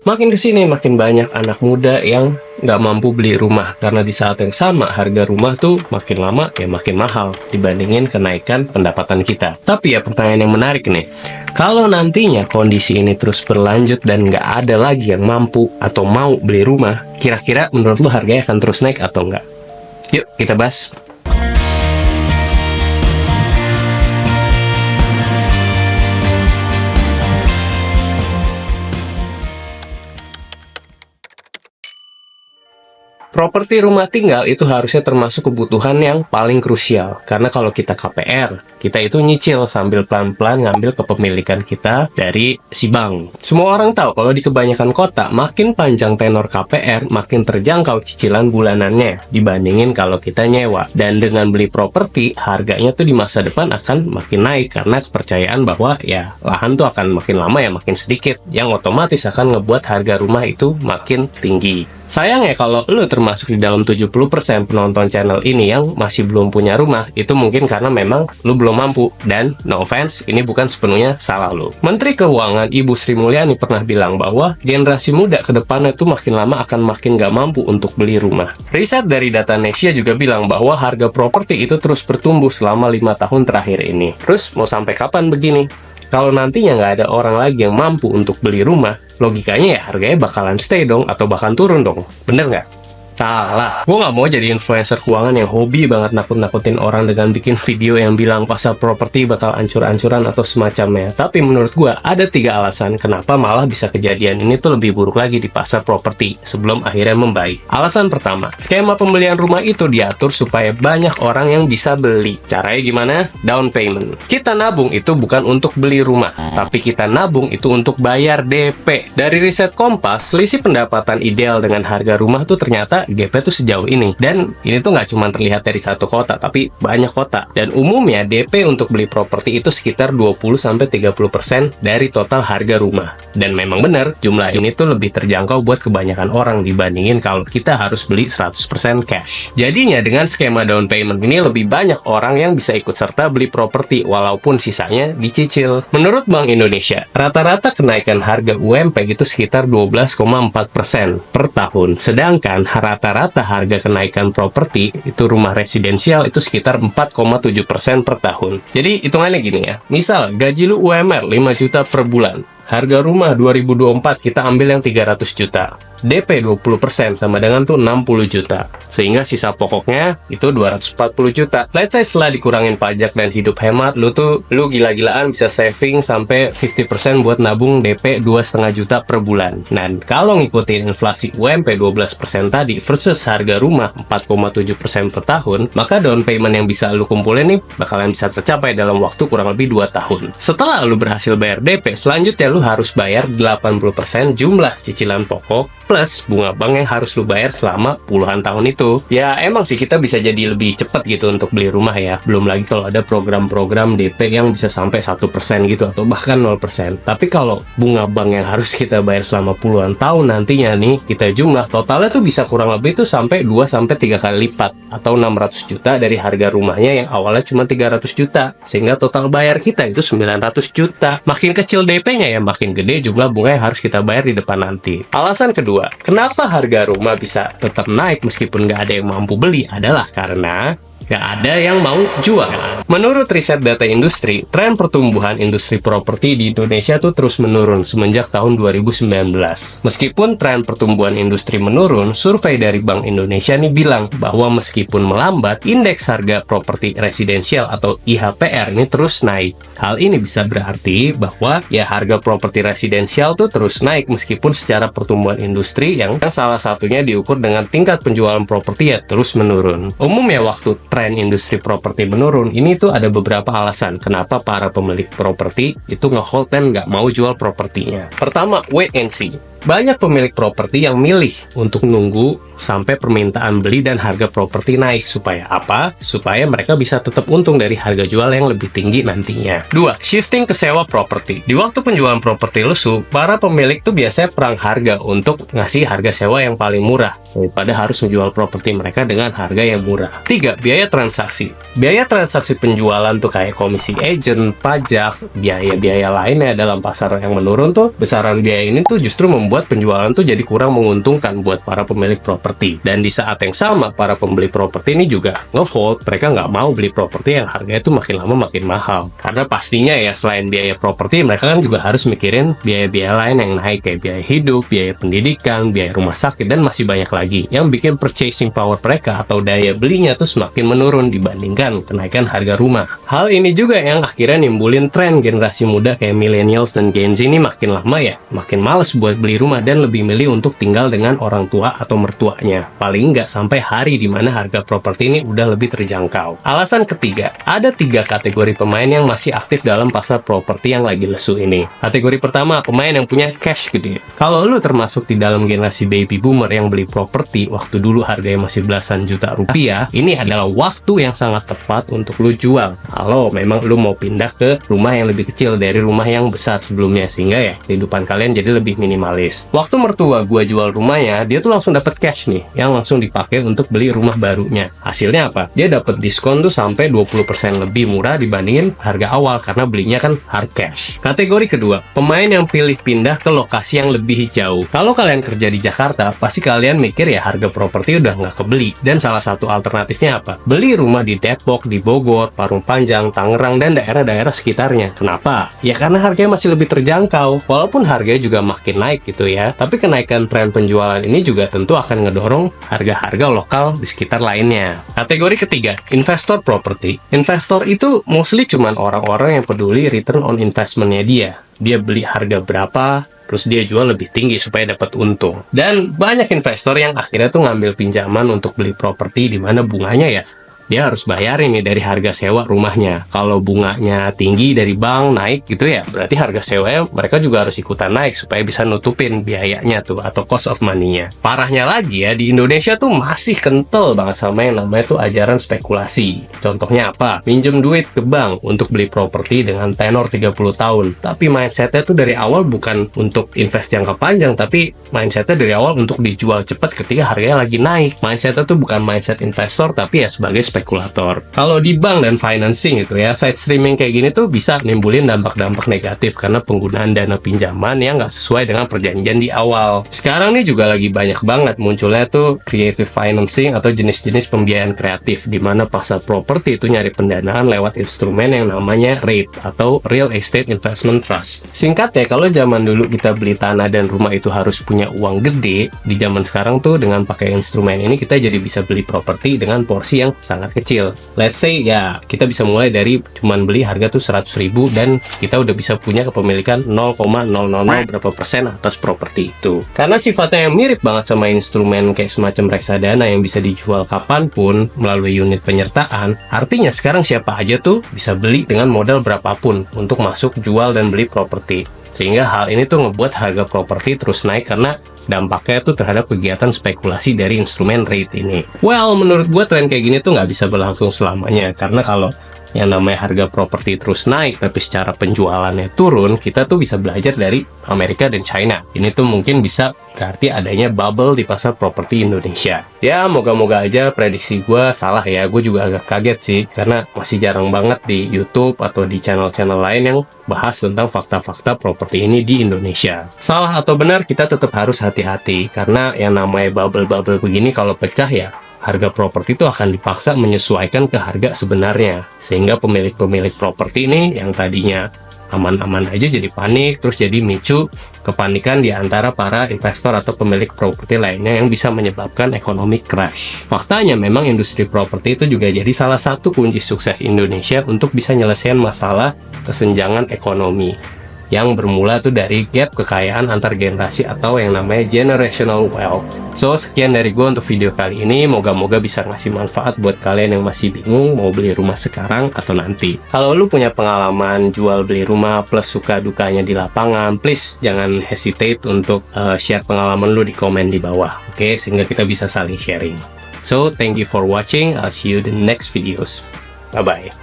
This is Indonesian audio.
Makin kesini makin banyak anak muda yang nggak mampu beli rumah karena di saat yang sama harga rumah tuh makin lama ya makin mahal dibandingin kenaikan pendapatan kita. Tapi ya pertanyaan yang menarik nih, kalau nantinya kondisi ini terus berlanjut dan nggak ada lagi yang mampu atau mau beli rumah, kira-kira menurut lo harganya akan terus naik atau nggak? Yuk kita bahas. Properti rumah tinggal itu harusnya termasuk kebutuhan yang paling krusial. Karena kalau kita KPR, kita itu nyicil sambil pelan-pelan ngambil kepemilikan kita dari si bank. Semua orang tahu kalau di kebanyakan kota, makin panjang tenor KPR, makin terjangkau cicilan bulanannya dibandingin kalau kita nyewa. Dan dengan beli properti, harganya tuh di masa depan akan makin naik karena kepercayaan bahwa ya lahan tuh akan makin lama ya makin sedikit, yang otomatis akan ngebuat harga rumah itu makin tinggi. Sayangnya kalau lu termasuk di dalam 70% penonton channel ini yang masih belum punya rumah, itu mungkin karena memang lu belum mampu. Dan no offense, ini bukan sepenuhnya salah lu. Menteri Keuangan Ibu Sri Mulyani pernah bilang bahwa generasi muda ke depannya tuh makin lama akan makin gak mampu untuk beli rumah. Riset dari Datanesia juga bilang bahwa harga properti itu terus bertumbuh selama 5 tahun terakhir ini. Terus mau sampai kapan begini? Kalau nantinya nggak ada orang lagi yang mampu untuk beli rumah, logikanya ya harganya bakalan stay dong, atau bahkan turun dong. Bener nggak? Salah. Gue nggak mau jadi influencer keuangan yang hobi banget nakut-nakutin orang dengan bikin video yang bilang pasar properti bakal ancur-ancuran atau semacamnya. Tapi menurut gue ada 3 alasan kenapa malah bisa kejadian ini tuh lebih buruk lagi di pasar properti sebelum akhirnya membaik. Alasan pertama, skema pembelian rumah itu diatur supaya banyak orang yang bisa beli. Caranya gimana? Down payment. Kita nabung itu bukan untuk beli rumah, tapi kita nabung itu untuk bayar DP. Dari riset Kompas, selisih pendapatan ideal dengan harga rumah tuh ternyata gap tuh sejauh ini. Dan ini tuh nggak cuma terlihat dari satu kota, tapi banyak kota. Dan umumnya DP untuk beli properti itu sekitar 20-30% dari total harga rumah. Dan memang benar, jumlah ini tuh lebih terjangkau buat kebanyakan orang dibandingin kalau kita harus beli 100% cash. Jadinya dengan skema down payment ini lebih banyak orang yang bisa ikut serta beli properti walaupun sisanya dicicil. Menurut Bank Indonesia, rata-rata kenaikan harga UMP itu sekitar 12,4% per tahun. Sedangkan rata-rata harga kenaikan properti itu rumah residensial itu sekitar 4,7% per tahun. Jadi hitungannya gini ya, misal gaji lu UMR 5 juta per bulan, harga rumah 2024 kita ambil yang 300 juta. DP 20% sama dengan tuh 60 juta. Sehingga sisa pokoknya itu 240 juta. Let's say setelah dikurangin pajak dan hidup hemat, lu gila-gilaan bisa saving sampai 50% buat nabung DP 2,5 juta per bulan. Dan kalau ngikutin inflasi UMP 12% tadi versus harga rumah 4,7% per tahun, maka down payment yang bisa lu kumpulin nih bakalan bisa tercapai dalam waktu kurang lebih 2 tahun. Setelah lu berhasil bayar DP, selanjutnya lu harus bayar 80% jumlah cicilan pokok plus bunga bank yang harus lu bayar selama puluhan tahun itu. Ya emang sih kita bisa jadi lebih cepat gitu untuk beli rumah ya. Belum lagi kalau ada program-program DP yang bisa sampai 1% gitu atau bahkan 0%. Tapi kalau bunga bank yang harus kita bayar selama puluhan tahun nantinya nih, kita jumlah totalnya tuh bisa kurang lebih tuh sampai 2-3 kali lipat atau 600 juta dari harga rumahnya yang awalnya cuma 300 juta. Sehingga total bayar kita itu 900 juta. Makin kecil DP-nya ya makin gede jumlah bunga yang harus kita bayar di depan nanti. Alasan kedua, kenapa harga rumah bisa tetap naik meskipun nggak ada yang mampu beli adalah karena nggak ada yang mau jual. Menurut riset data industri, tren pertumbuhan industri properti di Indonesia tuh terus menurun semenjak tahun 2019. Meskipun tren pertumbuhan industri menurun, survei dari Bank Indonesia nih bilang bahwa meskipun melambat, indeks harga properti residensial atau IHPR ini terus naik. Hal ini bisa berarti bahwa ya harga properti residensial tuh terus naik meskipun secara pertumbuhan industri yang salah satunya diukur dengan tingkat penjualan properti ya terus menurun. Umumnya waktu tren industri properti menurun, ini tuh ada beberapa alasan kenapa para pemilik properti itu nge-hold dan nggak mau jual propertinya. Pertama, wait and see. Banyak pemilik properti yang milih untuk nunggu sampai permintaan beli dan harga properti naik. Supaya apa? Supaya mereka bisa tetap untung dari harga jual yang lebih tinggi nantinya. 2. Shifting ke sewa properti. Di waktu penjualan properti lesu, para pemilik tuh biasanya perang harga untuk ngasih harga sewa yang paling murah daripada harus menjual properti mereka dengan harga yang murah. 3. Biaya transaksi. Biaya transaksi penjualan tuh kayak komisi agent, pajak, biaya-biaya lainnya dalam pasar yang menurun tuh, besaran biaya ini tuh justru membuat penjualan tuh jadi kurang menguntungkan buat para pemilik properti. Dan di saat yang sama, para pembeli properti ini juga nge-hold, mereka nggak mau beli properti yang harganya itu makin lama makin mahal. Karena pastinya ya, selain biaya properti, mereka kan juga harus mikirin biaya-biaya lain yang naik, kayak biaya hidup, biaya pendidikan, biaya rumah sakit, dan masih banyak lagi, yang bikin purchasing power mereka atau daya belinya tuh semakin menurun dibandingkan kenaikan harga rumah. Hal ini juga yang akhirnya nimbulin tren generasi muda kayak millennials dan Gen Z ini makin lama ya, makin males buat beli rumah dan lebih milih untuk tinggal dengan orang tua atau mertuanya. Paling nggak sampai hari dimana harga properti ini udah lebih terjangkau. Alasan ketiga, ada 3 kategori pemain yang masih aktif dalam pasar properti yang lagi lesu ini. Kategori pertama, pemain yang punya cash gede. Kalau lu termasuk di dalam generasi baby boomer yang beli properti waktu dulu harganya masih belasan juta rupiah, ini adalah waktu yang sangat tepat untuk lu jual. Kalau memang lu mau pindah ke rumah yang lebih kecil dari rumah yang besar sebelumnya, sehingga ya kehidupan kalian jadi lebih minimalis. Waktu mertua gua jual rumahnya, dia tuh langsung dapat cash nih, yang langsung dipakai untuk beli rumah barunya. Hasilnya apa? Dia dapat diskon tuh sampai 20% lebih murah dibandingin harga awal karena belinya kan hard cash. Kategori kedua, pemain yang pilih pindah ke lokasi yang lebih jauh. Kalau kalian kerja di Jakarta, pasti kalian mikir ya harga properti udah nggak kebeli. Dan salah satu alternatifnya apa? Beli rumah di Depok, di Bogor, Parung Panjang, Tangerang, dan daerah-daerah sekitarnya. Kenapa? Ya karena harganya masih lebih terjangkau. Walaupun harganya juga makin naik gitu ya, tapi kenaikan tren penjualan ini juga tentu akan ngedorong harga-harga lokal di sekitar lainnya. Kategori ketiga, investor properti. Investor itu mostly cuman orang-orang yang peduli return on investment-nya dia. Dia beli harga berapa, terus dia jual lebih tinggi supaya dapat untung. Dan banyak investor yang akhirnya tuh ngambil pinjaman untuk beli properti di mana bunganya ya dia harus bayarin nih dari harga sewa rumahnya. Kalau bunganya tinggi dari bank naik gitu ya, berarti harga sewanya mereka juga harus ikutan naik supaya bisa nutupin biayanya tuh atau cost of money-nya. Parahnya lagi ya, di Indonesia tuh masih kental banget sama yang namanya tuh ajaran spekulasi. Contohnya apa? Minjem duit ke bank untuk beli properti dengan tenor 30 tahun. Tapi mindsetnya tuh dari awal bukan untuk invest jangka panjang, tapi mindsetnya dari awal untuk dijual cepat ketika harganya lagi naik. Mindsetnya tuh bukan mindset investor, tapi ya sebagai spekulator. Kalau di bank dan financing gitu ya, side streaming kayak gini tuh bisa nimbulin dampak-dampak negatif karena penggunaan dana pinjaman yang nggak sesuai dengan perjanjian di awal. Sekarang nih juga lagi banyak banget munculnya tuh creative financing atau jenis-jenis pembiayaan kreatif di mana pasar properti itu nyari pendanaan lewat instrumen yang namanya REIT atau Real Estate Investment Trust. Singkatnya, kalau zaman dulu kita beli tanah dan rumah itu harus punya uang gede, di zaman sekarang tuh dengan pakai instrumen ini kita jadi bisa beli properti dengan porsi yang sangat kecil. Let's say ya kita bisa mulai dari cuman beli harga tuh 100.000 dan kita udah bisa punya kepemilikan 0,000 berapa persen atas properti itu. Karena sifatnya yang mirip banget sama instrumen kayak semacam reksadana yang bisa dijual kapanpun melalui unit penyertaan, artinya sekarang siapa aja tuh bisa beli dengan modal berapapun untuk masuk jual dan beli properti. Sehingga hal ini tuh ngebuat harga properti terus naik karena dampaknya tuh terhadap kegiatan spekulasi dari instrumen REIT ini. Well, menurut gue tren kayak gini tuh nggak bisa berlangsung selamanya, karena kalau yang namanya harga properti terus naik tapi secara penjualannya turun, kita tuh bisa belajar dari Amerika dan China. Ini tuh mungkin bisa berarti adanya bubble di pasar properti Indonesia. Ya, moga-moga aja prediksi gue salah ya. Gue juga agak kaget sih, karena masih jarang banget di YouTube atau di channel-channel lain yang bahas tentang fakta-fakta properti ini di Indonesia. Salah atau benar, kita tetap harus hati-hati, karena yang namanya bubble-bubble begini kalau pecah ya, harga properti itu akan dipaksa menyesuaikan ke harga sebenarnya. Sehingga pemilik-pemilik properti ini yang tadinya aman-aman aja jadi panik, terus jadi micu kepanikan di antara para investor atau pemilik properti lainnya yang bisa menyebabkan ekonomi crash. Faktanya memang industri properti itu juga jadi salah satu kunci sukses Indonesia untuk bisa nyelesain masalah kesenjangan ekonomi. yang bermula tuh dari gap kekayaan antar generasi atau yang namanya generational wealth. So, sekian dari gue untuk video kali ini. Moga-moga bisa ngasih manfaat buat kalian yang masih bingung mau beli rumah sekarang atau nanti. Kalau lu punya pengalaman jual beli rumah plus suka dukanya di lapangan, please jangan hesitate untuk share pengalaman lu di komen di bawah. Oke, sehingga kita bisa saling sharing. So, thank you for watching. I'll see you in the next videos. Bye-bye.